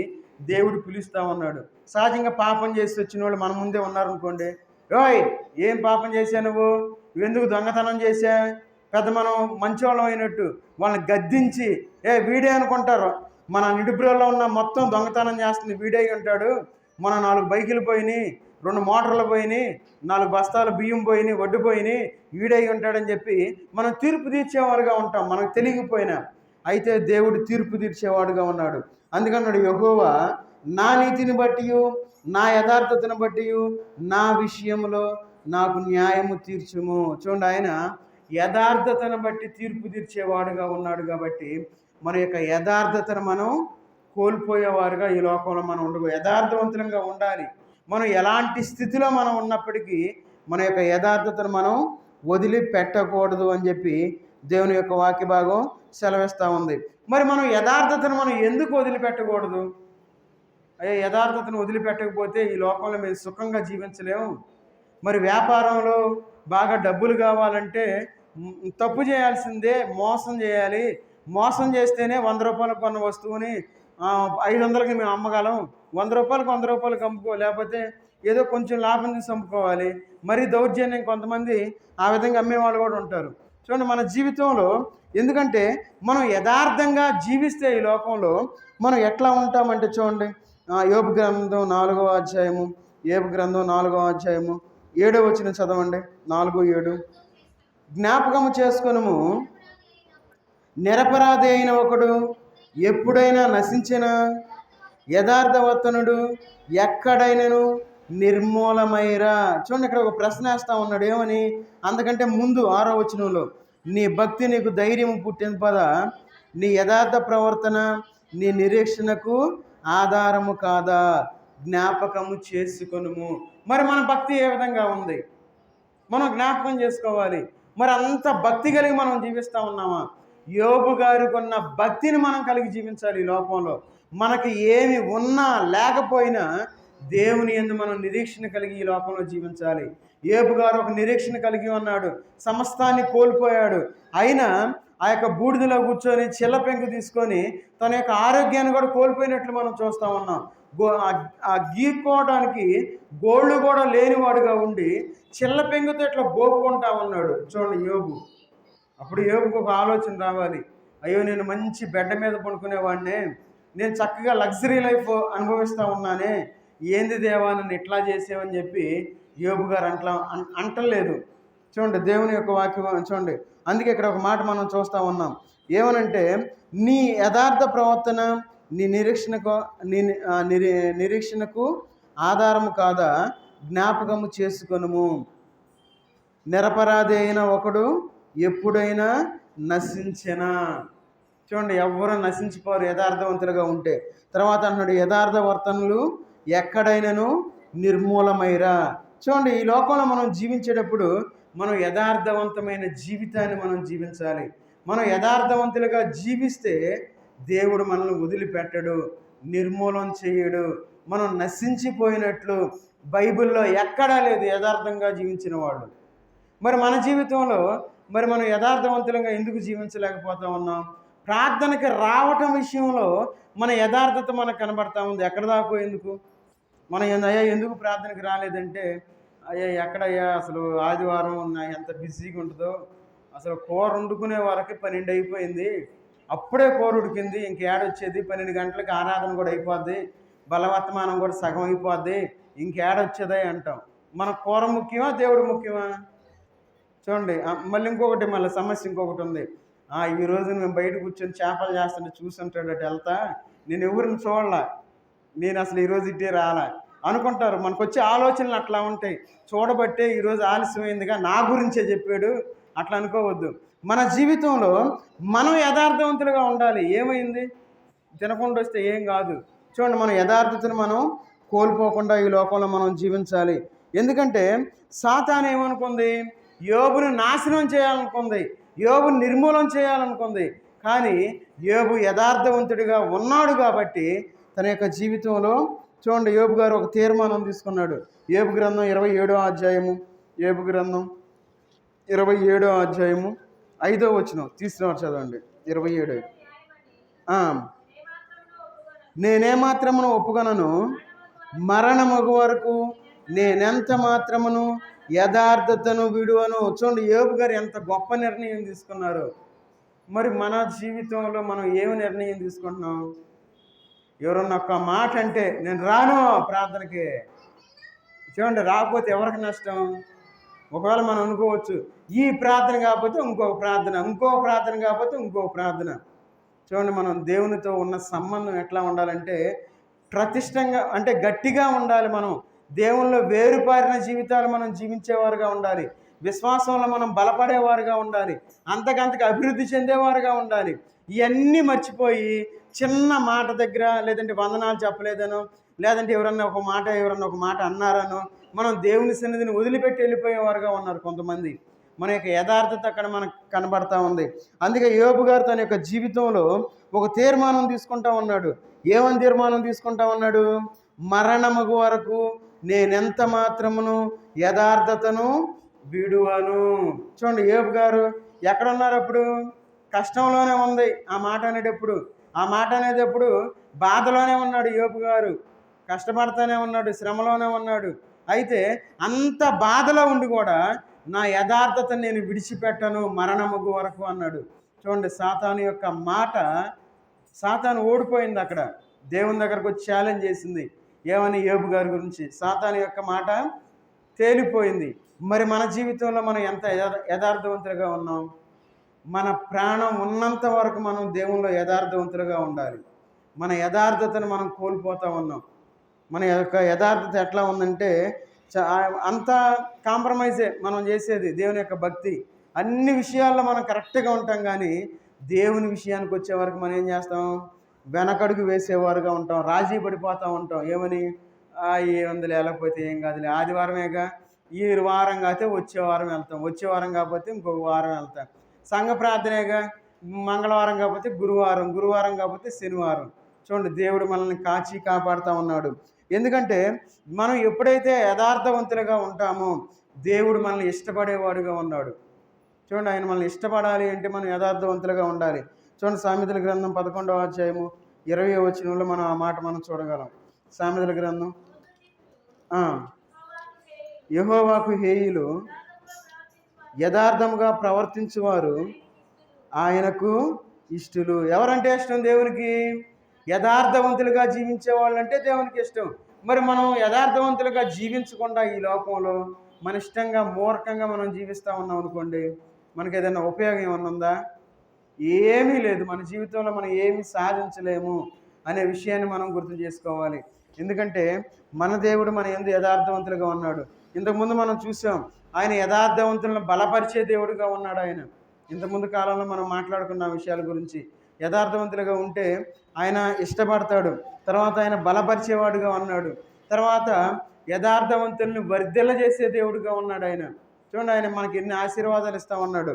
దేవుడు పిలుస్తూ ఉన్నాడు. సహజంగా పాపం చేసి వచ్చిన వాళ్ళు మన ముందే ఉన్నారనుకోండి, ఓయ్ ఏం పాపం చేశా నువ్వెందుకు దొంగతనం చేశా, పెద్ద మనం మంచివాళ్ళం అయినట్టు వాళ్ళని గద్దించి వీడే అనుకుంటారు. మన నిడుబ్రోలో ఉన్న మొత్తం దొంగతనం చేస్తుంది వీడే ఉంటాడు, మన 4 బైకులు పోయినాయి, 2 మోటార్లు పోయినాయి, 4 బస్తాలు బియ్యం పోయినాయి, వడ్డు పోయినాయి, వీడై ఉంటాడని చెప్పి మనం తీర్పు తీర్చేవారుగా ఉంటాం మనకు తెలియకపోయినా. అయితే దేవుడు తీర్పు తీర్చేవాడుగా ఉన్నాడు. అందుకన్నాడు, యెహోవా నా నీతిని బట్టి నా యథార్థతను బట్టి నా విషయంలో నాకు న్యాయము తీర్చుము. చూడండి, ఆయన యథార్థతను బట్టి తీర్పు తీర్చేవాడుగా ఉన్నాడు కాబట్టి మన యొక్క యథార్థతను మనం కోల్పోయేవారుగా ఈ లోకంలో మనం ఉండకూడదు. యథార్థవంతులంగా ఉండాలి. మనం ఎలాంటి స్థితిలో మనం ఉన్నప్పటికీ మన యొక్క యథార్థతను మనం వదిలిపెట్టకూడదు అని చెప్పి దేవుని యొక్క వాక్య భాగం సెలవిస్తూ ఉంది. మరి మనం యథార్థతను మనం ఎందుకు వదిలిపెట్టకూడదు? యథార్థతను వదిలిపెట్టకపోతే ఈ లోకంలో మేము సుఖంగా జీవించలేము. మరి వ్యాపారంలో బాగా డబ్బులు కావాలంటే తప్పు చేయాల్సిందే, మోసం చేయాలి. మోసం చేస్తేనే 100 రూపాయలకు కొన్న వస్తువుని 500కి మేము అమ్మగలం. 100 రూపాయలకు 100 రూపాయలకు అమ్ముకో, లేకపోతే ఏదో కొంచెం లాభం తీసి అమ్ముకోవాలి. మరి దౌర్జన్యం కొంతమంది ఆ విధంగా అమ్మేవాళ్ళు కూడా ఉంటారు. చూడండి మన జీవితంలో, ఎందుకంటే మనం యథార్థంగా జీవిస్తే ఈ లోకంలో మనం ఎట్లా ఉంటామంటే చూడండి, యోబు గ్రంథం 4వ అధ్యాయము, యోబు గ్రంథం 4వ అధ్యాయము 7వ వచనం చదవండి. 4:7 జ్ఞాపకము చేసుకొనుము, నిరపరాధి అయిన ఒకడు ఎప్పుడైనా నశించిన, యథార్థవర్తనుడు ఎక్కడైనను నిర్మూలమైరా. చూడండి, ఇక్కడ ఒక ప్రశ్న వేస్తా ఉన్నాడు. ఏమని? అందుకంటే ముందు 6వ వచనంలో నీ భక్తి నీకు ధైర్యం పుట్టిన పద, నీ యథార్థ ప్రవర్తన నీ నిరీక్షణకు ఆధారము కాదా, జ్ఞాపకము చేసుకొనుము. మరి మన భక్తి ఏ విధంగా ఉంది మనం జ్ఞాపకం చేసుకోవాలి. మరి అంత భక్తి కలిగి మనం జీవిస్తూ ఉన్నామా? యోబు గారికి ఉన్న భక్తిని మనం కలిగి జీవించాలి. ఈ లోకంలో మనకి ఏమి ఉన్నా లేకపోయినా దేవుని యందు మనం నిరీక్షణ కలిగి ఈ లోకంలో జీవించాలి. యోబు గారు ఒక నిరీక్షణ కలిగి ఉన్నాడు. సమస్తాన్ని కోల్పోయాడు, అయినా ఆ యొక్క బూడిదలో కూర్చొని చిల్లపెంకు తీసుకొని తన యొక్క ఆరోగ్యాన్ని కూడా కోల్పోయినట్లు మనం చూస్తూ ఉన్నాం. ఆ గీక్కోవడానికి గోళ్ళు కూడా లేనివాడుగా ఉండి చిల్లపెంగుతో ఇట్లా గోపుకుంటా ఉన్నాడు. చూడండి యోబు. అప్పుడు యోబుకు ఒక ఆలోచన రావాలి, అయ్యో నేను మంచి బెడ్ మీద పడుకునేవాడినే, నేను చక్కగా లగ్జరీ లైఫ్ అనుభవిస్తూ ఉన్నానే, ఏంది దేవా నన్ను ఇట్లా చేసేవని చెప్పి యోబు గారు అంటలేదు. చూడండి దేవుని యొక్క వాక్యం చూడండి. అందుకే ఇక్కడ ఒక మాట మనం చూస్తూ ఉన్నాం. ఏమనంటే, నీ యథార్థ ప్రవర్తన నీ నిరీక్షణకు ఆధారము కాదా, జ్ఞాపకము చేసుకొనుము. నిరపరాధి అయిన ఒకడు ఎప్పుడైనా నశించెనా. చూడండి, ఎవ్వరూ నశించిపోరు యథార్థవంతులుగా ఉంటే. తర్వాత అంటున్నాడు, యథార్థ వర్తనలు ఎక్కడైనాను నిర్మూలమైరా. చూడండి, ఈ లోకంలో మనం జీవించేటప్పుడు మనం యథార్థవంతమైన జీవితాన్ని మనం జీవించాలి. మనం యథార్థవంతులుగా జీవిస్తే దేవుడు మనల్ని వదిలిపెట్టడు, నిర్మూలన చేయడు. మనం నశించిపోయినట్లు బైబిల్లో ఎక్కడా లేదు యథార్థంగా జీవించిన వాళ్ళు. మరి మన జీవితంలో మరి మనం యథార్థవంతులుగా ఎందుకు జీవించలేకపోతా ఉన్నాం? ప్రార్థనకి రావటం విషయంలో మన యథార్థత మనకు కనబడతా ఉంది. ఎక్కడ దాకా ఎందుకు మనం అయ్యా ఎందుకు ప్రార్థనకి రాలేదంటే, అయ్యా ఎక్కడయ్యా అసలు ఆదివారం ఎంత బిజీగా ఉంటుందో, అసలు కూర వండుకునే వరకు 12 అయిపోయింది, అప్పుడే కూర ఉడికింది, ఇంకేడొచ్చేది 12 గంటలకు ఆరాధన కూడా అయిపోద్ది, బలవర్తమానం కూడా సగం అయిపోద్ది, ఇంకేడొచ్చేదే అంటాం. మన కూర ముఖ్యమా దేవుడు ముఖ్యమా? చూడండి, మళ్ళీ సమస్య ఇంకొకటి ఉంది. ఈరోజు మేము బయట కూర్చొని చేపలు చేస్తుంటే చూసుంటాడు అటు వెళ్తా, నేను ఎవరిని చూడలా, నేను అసలు ఈరోజు ఇట్టే రాలా అనుకుంటారు. మనకు వచ్చే ఆలోచనలు అట్లా ఉంటాయి. చూడబట్టే ఈరోజు ఆలస్యమైందిగా నా గురించే చెప్పాడు అట్లా అనుకోవద్దు. మన జీవితంలో మనం యథార్థవంతులుగా ఉండాలి. ఏమైంది, తినకుండా వస్తే ఏం కాదు. చూడండి, మన యథార్థతను మనం కోల్పోకుండా ఈ లోకంలో మనం జీవించాలి. ఎందుకంటే సాతాను ఏమనుకుంది, యోబును నాశనం చేయాలనుకుంది, యోబును నిర్మూలన చేయాలనుకుంది. కానీ యోబు యథార్థవంతుడిగా ఉన్నాడు కాబట్టి తన యొక్క జీవితంలో చూడండి, యోబు గారు ఒక తీర్మానం తీసుకున్నాడు. యోబు గ్రంథం 27వ అధ్యాయము, యోబు గ్రంథం 27వ అధ్యాయము 5వ వచనం తీసుకున్నారు, చదవండి. 27. నేనేమాత్రమును ఒప్పుకొనను, మరణమగు వరకు నేనెంత మాత్రమును యథార్థతను విడువను. చూడండి, యోబు గారు ఎంత గొప్ప నిర్ణయం తీసుకున్నారు. మరి మన జీవితంలో మనం ఏమి నిర్ణయం తీసుకుంటున్నాం? ఎవరన్నా ఒక్క మాట అంటే నేను రాను ప్రార్థనకి, చూడండి, రాకపోతే ఎవరికి నష్టం? ఒకవేళ మనం అనుకోవచ్చు, ఈ ప్రార్థన కాకపోతే ఇంకొక ప్రార్థన, ఇంకో ప్రార్థన కాకపోతే ఇంకో ప్రార్థన. చూడండి, మనం దేవునితో ఉన్న సంబంధం ఎట్లా ఉండాలంటే ప్రతిష్టంగా, అంటే గట్టిగా ఉండాలి. మనం దేవునిలో వేరుపారిన జీవితాలు మనం జీవించేవారుగా ఉండాలి. విశ్వాసంలో మనం బలపడేవారుగా ఉండాలి. అంతకంతకు అభివృద్ధి చెందేవారుగా ఉండాలి. ఇవన్నీ మర్చిపోయి చిన్న మాట దగ్గర, లేదంటే వందనాలు చెప్పలేదనో, లేదంటే ఎవరన్నా ఒక మాట అన్నారనో మనం దేవుని సన్నిధిని వదిలిపెట్టి వెళ్ళిపోయేవారుగా ఉన్నారు కొంతమంది. మన యొక్క యథార్థత అక్కడ మనకు కనబడతా ఉంది. అందుకే యోబు గారు తన యొక్క జీవితంలో ఒక తీర్మానం తీసుకుంటా ఉన్నాడు. ఏమని తీర్మానం తీసుకుంటా ఉన్నాడు? మరణము వరకు నేనెంత మాత్రమును యథార్థతను విడువను. చూడండి, యోబు గారు ఎక్కడున్నారు అప్పుడు? కష్టంలోనే ఉంది ఆ మాట అనేటప్పుడు బాధలోనే ఉన్నాడు యోబు గారు, కష్టపడతానే ఉన్నాడు, శ్రమలోనే ఉన్నాడు. అయితే అంత బాధలో ఉండి కూడా నా యథార్థత నేను విడిచిపెట్టను మరణముగు వరకు అన్నాడు. చూడండి, సాతాను యొక్క మాట, సాతాను ఓడిపోయింది అక్కడ. దేవుని దగ్గరకు వచ్చి ఛాలెంజ్ చేసింది. ఏమని? యోబు గారి గురించి. సాతాను యొక్క మాట తేలిపోయింది. మరి మన జీవితంలో మనం ఎంత యథార్థవంతులుగా ఉన్నాం? మన ప్రాణం ఉన్నంత వరకు మనం దేవునిలో యథార్థవంతులుగా ఉండాలి. మన యథార్థతను మనం కోల్పోతూ ఉన్నాం. మన యొక్క యథార్థత ఎట్లా ఉందంటే అంతా కాంప్రమైజే మనం చేసేది. దేవుని యొక్క భక్తి అన్ని విషయాల్లో మనం కరెక్ట్గా ఉంటాం, కానీ దేవుని విషయానికి వచ్చే వరకు మనం ఏం చేస్తాం? వెనకడుగు వేసేవారుగా ఉంటాం, రాజీ పడిపోతూ ఉంటాం. ఏమని? ఏముంది లేకపోతే ఏం కాదులే, ఆదివారమేగా, ఈ వారం కాకపోతే వచ్చే వారం వెళ్తాం, వచ్చే వారం కాకపోతే ఇంకొక వారం వెళ్తాం, సంఘ ప్రార్థనేగా, మంగళవారం కాకపోతే గురువారం, గురువారం కాకపోతే శనివారం. చూడండి, దేవుడు మనల్ని కాపాడుతూ ఉన్నాడు. ఎందుకంటే మనం ఎప్పుడైతే యథార్థవంతులుగా ఉంటామో దేవుడు మనల్ని ఇష్టపడేవాడుగా ఉన్నాడు. చూడండి, ఆయన మనల్ని ఇష్టపడాలి అంటే మనం యథార్థవంతులుగా ఉండాలి. చూడండి, సామెతల గ్రంథం 11వ అధ్యాయము 20వ వచనంలో మనం ఆ మాట మనం చూడగలం. సామెతల గ్రంథం, యెహోవాకు హేయులు, యథార్థముగా ప్రవర్తించువారు ఆయనకు ఇష్టలు. ఎవరంటే ఇష్టం దేవునికి? యథార్థవంతులుగా జీవించే వాళ్ళంటే దేవునికి ఇష్టం. మరి మనం యథార్థవంతులుగా జీవించకుండా ఈ లోకంలో మన ఇష్టంగా మూర్ఖంగా మనం జీవిస్తూ ఉన్నాం అనుకోండి, మనకి ఏదైనా ఉపయోగం ఏమన్నా ఉందా? ఏమీ లేదు. మన జీవితంలో మనం ఏమీ సాధించలేము అనే విషయాన్ని మనం గుర్తు చేసుకోవాలి. ఎందుకంటే మన దేవుడు మన యందు యథార్థవంతులుగా ఉన్నాడు. ఇంతకుముందు మనం చూసాం, ఆయన యథార్థవంతులను బలపరిచే దేవుడుగా ఉన్నాడు ఆయన. ఇంతకుముందు కాలంలో మనం మాట్లాడుకున్న విషయాల గురించి. యథార్థవంతులుగా ఉంటే ఆయన ఇష్టపడతాడు. తర్వాత ఆయన బలపరిచేవాడుగా ఉన్నాడు. తర్వాత యథార్థవంతుల్ని వర్ధిల్ల చేసే దేవుడుగా ఉన్నాడు ఆయన. చూడండి, ఆయన మనకి ఎన్ని ఆశీర్వాదాలు ఇస్తా ఉన్నాడు.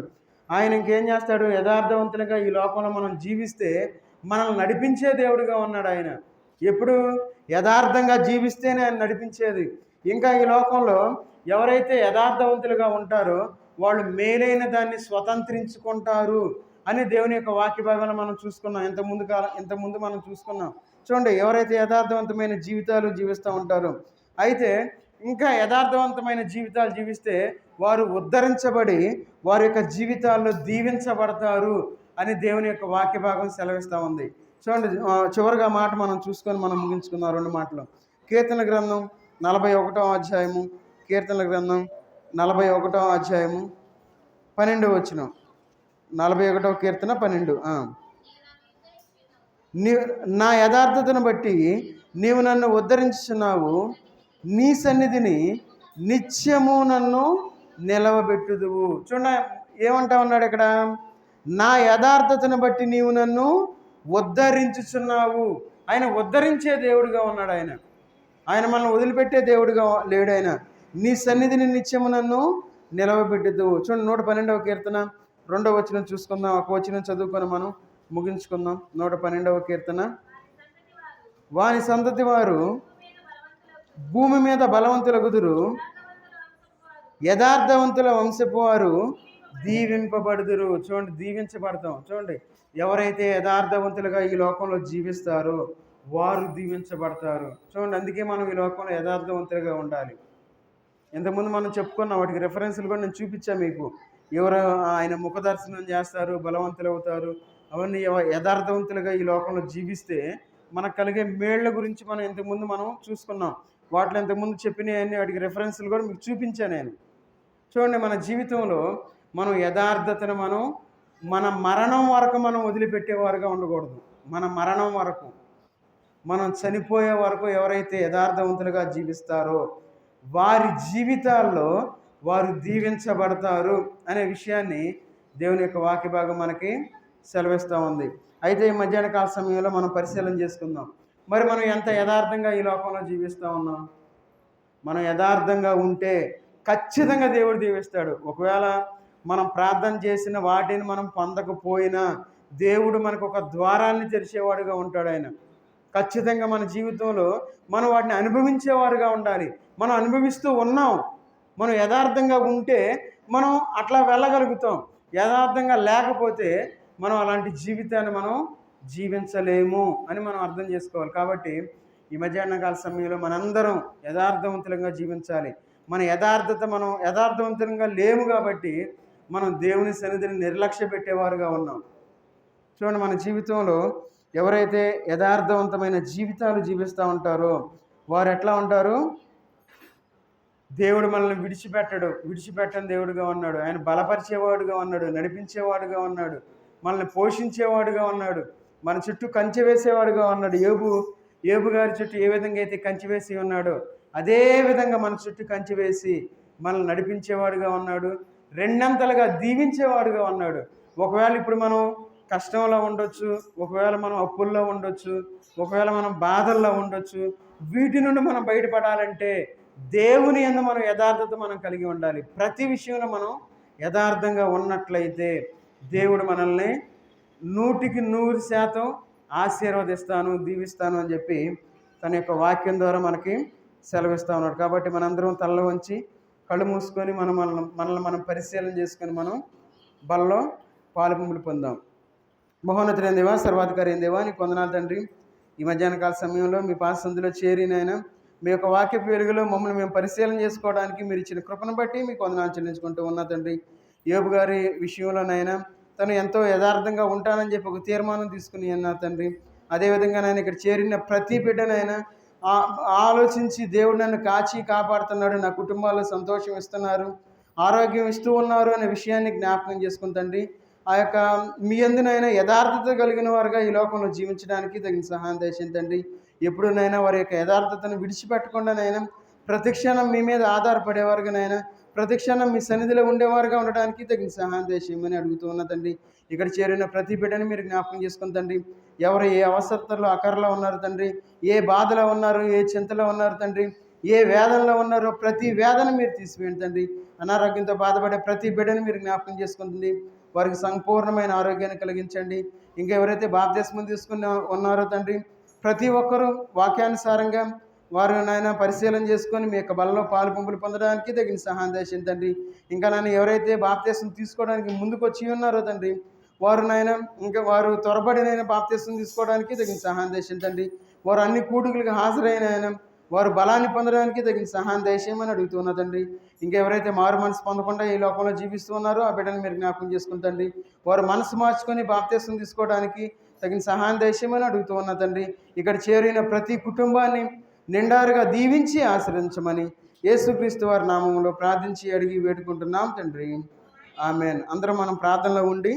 ఆయన ఇంకేం చేస్తాడు? యథార్థవంతులుగా ఈ లోకంలో మనం జీవిస్తే మనల్ని నడిపించే దేవుడుగా ఉన్నాడు ఆయన. ఎప్పుడు? యథార్థంగా జీవిస్తేనే ఆయన నడిపించేది. ఇంకా ఈ లోకంలో ఎవరైతే యథార్థవంతులుగా ఉంటారో వాళ్ళు మేలైన దాన్ని స్వతంత్రించుకుంటారు అని దేవుని యొక్క వాక్య భాగంలో మనం చూసుకున్నాం. ఇంతకుముందు మనం చూసుకున్నాం. చూడండి, ఎవరైతే యథార్థవంతమైన జీవితాలు జీవిస్తూ ఉంటారో, అయితే ఇంకా యథార్థవంతమైన జీవితాలు జీవిస్తే వారు ఉద్ధరించబడి వారి యొక్క జీవితాల్లో దీవించబడతారు అని దేవుని యొక్క వాక్య భాగం సెలవిస్తూ ఉంది. చూడండి, చివరిగా మాట మనం చూసుకొని మనం ముగించుకున్నాం 2 మాటలు. కీర్తనల గ్రంథం 41వ అధ్యాయము, కీర్తనల గ్రంథం 41వ అధ్యాయము 12వ వచనం. 41వ కీర్తన 12. నా యథార్థతను బట్టి నీవు నన్ను ఉద్ధరించుచున్నావు, నీ సన్నిధిని నిత్యము నన్ను నిలవబెట్టుదువు. చూడండి, ఏమంటా ఉన్నాడు ఇక్కడ? నా యథార్థతను బట్టి నీవు నన్ను ఉద్ధరించుచున్నావు. ఆయన ఉద్ధరించే దేవుడుగా ఉన్నాడు. ఆయన మనల్ని వదిలిపెట్టే దేవుడుగా లేడు. ఆయన నీ సన్నిధిని నిత్యము నన్ను నిలవబెట్టుదువు. చూడండి, 112వ కీర్తన 2వ వచనం చూసుకుందాం. ఒక వచనం చదువుకొని మనం ముగించుకుందాం. 112వ కీర్తన. వాని సంతతి వారు భూమి మీద బలవంతులగుదురు, యథార్థవంతుల వంశపు వారు దీవింపబడుదురు. చూడండి, దీవించబడతాం. చూడండి, ఎవరైతే యథార్థవంతులుగా ఈ లోకంలో జీవిస్తారో వారు దీవించబడతారు. చూడండి, అందుకే మనం ఈ లోకంలో యథార్థవంతులుగా ఉండాలి. ఇంతకుముందు మనం చెప్పుకున్నాం, వాటికి రెఫరెన్స్లు కూడా నేను చూపించాను మీకు. ఎవరు ఆయన ముఖదర్శనం చేస్తారు, బలవంతులు అవుతారు, అవన్నీ యథార్థవంతులుగా ఈ లోకంలో జీవిస్తే మనకు కలిగే మేళ్ల గురించి మనం ఇంతకుముందు మనం చూసుకున్నాం. వాటిలో ఇంతకుముందు చెప్పినవన్నీ వాటికి రెఫరెన్స్లు కూడా మీకు చూపించాను నేను. చూడండి, మన జీవితంలో మనం యథార్థతను మన మరణం వరకు మనం వదిలిపెట్టేవారుగా ఉండకూడదు. మన మరణం వరకు, మనం చనిపోయే వరకు ఎవరైతే యథార్థవంతులుగా జీవిస్తారో వారి జీవితాల్లో వారు దీవించబడతారు అనే విషయాన్ని దేవుని యొక్క వాక్య భాగం మనకి సెలవిస్తూ ఉంది. అయితే ఈ మధ్యాహ్న కాల సమయంలో మనం పరిశీలన చేసుకుందాం. మరి మనం ఎంత యథార్థంగా ఈ లోకంలో జీవిస్తూ ఉన్నాం? మనం యథార్థంగా ఉంటే ఖచ్చితంగా దేవుడు దీవిస్తాడు. ఒకవేళ మనం ప్రార్థన చేసిన వాటిని మనం పొందకపోయినా దేవుడు మనకు ఒక ద్వారాన్ని తెరిచేవాడుగా ఉంటాడు. ఆయన ఖచ్చితంగా మన జీవితంలో మనం వాటిని అనుభవించేవారుగా ఉండాలి. మనం అనుభవిస్తూ ఉన్నాం. మనం యథార్థంగా ఉంటే మనం అట్లా వెళ్ళగలుగుతాం. యథార్థంగా లేకపోతే మనం అలాంటి జీవితాన్ని మనం జీవించలేము అని మనం అర్థం చేసుకోవాలి. కాబట్టి ఈ మధ్యాహ్న కాల సమయంలో మనందరం యథార్థవంతులంగా జీవించాలి. మనం యథార్థవంతులంగా లేము కాబట్టి మనం దేవుని సన్నిధిని నిర్లక్ష్య పెట్టేవారుగా ఉన్నాం. చూడండి, మన జీవితంలో ఎవరైతే యథార్థవంతమైన జీవితాలు జీవిస్తూ ఉంటారో వారు ఎట్లా ఉంటారు? దేవుడు మనల్ని విడిచిపెట్టని దేవుడుగా ఉన్నాడు. ఆయన బలపరిచేవాడుగా ఉన్నాడు, నడిపించేవాడుగా ఉన్నాడు, మనల్ని పోషించేవాడుగా ఉన్నాడు, మన చుట్టూ కంచె వేసేవాడుగా ఉన్నాడు. ఏబు గారి చుట్టూ ఏ విధంగా అయితే కంచె వేసి ఉన్నాడో అదే విధంగా మన చుట్టూ కంచె వేసి మనల్ని నడిపించేవాడుగా ఉన్నాడు, రెండంతలుగా దీవించేవాడుగా ఉన్నాడు. ఒకవేళ ఇప్పుడు మనం కష్టంలో ఉండొచ్చు, ఒకవేళ మనం అప్పుల్లో ఉండొచ్చు, ఒకవేళ మనం బాధల్లో ఉండొచ్చు. వీటి నుండి మనం బయటపడాలంటే దేవుని యందు మనం యథార్థత మనం కలిగి ఉండాలి. ప్రతి విషయంలో మనం యథార్థంగా ఉన్నట్లయితే దేవుడు మనల్ని 100% ఆశీర్వదిస్తాను, దీవిస్తాను అని చెప్పి తన యొక్క వాక్యం ద్వారా మనకి సెలవిస్తూ ఉన్నాడు. కాబట్టి మనందరం తల్ల వంచి కళ్ళు మూసుకొని మనల్ని మనం పరిశీలన చేసుకొని మనం బలలో పాలుపొంపులు పొందాం. మహోన్నతుడైన దేవా, సర్వాధికారి అయిన దేవా, నీకు వందనాలు తండ్రి. ఈ మధ్యాహ్న కాల సమయంలో మీ పాసందులో చేరినైనా మీ యొక్క వాక్యపు వెలుగులో మమ్మల్ని మేము పరిశీలన చేసుకోవడానికి మీరు ఇచ్చిన కృపను బట్టి మీకు వందనాలు చెల్లించుకుంటూ ఉన్నా తండ్రి. యోబు గారి విషయంలోనైనా తను ఎంతో యథార్థంగా ఉంటానని చెప్పి ఒక తీర్మానం తీసుకుని అన్నా తండ్రి. అదేవిధంగా నేను ఇక్కడ చేరిన ప్రతి బిడ్డనైనా ఆలోచించి దేవుడు నన్ను కాచి కాపాడుతున్నాడు, నా కుటుంబాల్లో సంతోషం ఇస్తున్నారు, ఆరోగ్యం ఇస్తూ ఉన్నారు అనే విషయాన్ని జ్ఞాపకం చేసుకుని తండ్రి, ఆ యొక్క మీ యందునైనా యథార్థత కలిగిన వారుగా ఈ లోకంలో జీవించడానికి తగిన సహాయం దయచేయండి. ఎప్పుడునైనా వారి యొక్క యథార్థతను విడిచిపెట్టకుండానైనా ప్రతిక్షణం మీ మీద ఆధారపడేవారుగానైనా ప్రతిక్షణం మీ సన్నిధిలో ఉండేవారుగా ఉండడానికి తగిన సహాయం దయచేయమని అడుగుతూ ఉన్న తండ్రి. ఇక్కడ చేరిన ప్రతి బిడ్డని మీరు జ్ఞాపకం చేసుకుని తండ్రి, ఎవరు ఏ అవసరతలో అకరలో ఉన్నారు తండ్రి, ఏ బాధలో ఉన్నారు, ఏ చింతలో ఉన్నారు తండ్రి, ఏ వేదనలో ఉన్నారో ప్రతి వేదన మీరు తీసివేయండి తండ్రి. అనారోగ్యంతో బాధపడే ప్రతి బిడ్డని మీరు జ్ఞాపకం చేసుకుంటుంది, వారికి సంపూర్ణమైన ఆరోగ్యాన్ని కలిగించండి. ఇంకా ఎవరైతే బాప్తిస్మం తీసుకుని ఉన్నారో తండ్రి, ప్రతి ఒక్కరూ వాక్యానుసారంగా వారు నాయన పరిశీలన చేసుకొని మీ యొక్క బలలో పాలు పంపులు పొందడానికి తగిన సహాయం దయచేయండి తండ్రి. ఇంకా నన్ను ఎవరైతే బాప్తిస్మం తీసుకోవడానికి ముందుకు వచ్చి ఉన్నారో తండ్రి, వారు నాయన ఇంకా వారు త్వరపడినైనా బాప్తిస్మం తీసుకోవడానికి తగిన సహాయం దయచేయండి తండ్రి. వారు అన్ని కూడుకులకు హాజరైన ఆయన వారు బలాన్ని పొందడానికి తగిన సహాయం దయచేయమని అడుగుతున్నా తండ్రి. ఇంకెవరైతే మారు మనసు పొందకుండా ఈ లోకంలో జీవిస్తూ ఉన్నారో ఆ బిడ్డను మీరు జ్ఞాపకం చేసుకుంటండి. వారు మనసు మార్చుకొని బాప్తిస్మం తీసుకోవడానికి తగిన సహాయం దయచేయమని అడుగుతూ ఉన్నా తండ్రి. ఇక్కడ చేరిన ప్రతి కుటుంబాన్ని నిండారుగా దీవించి ఆశ్రయించమని యేసుక్రీస్తు వారి నామంలో ప్రార్థించి అడిగి వేడుకుంటున్నాం తండ్రి. ఆమెన్. అందరం మనం ప్రార్థనలో ఉండి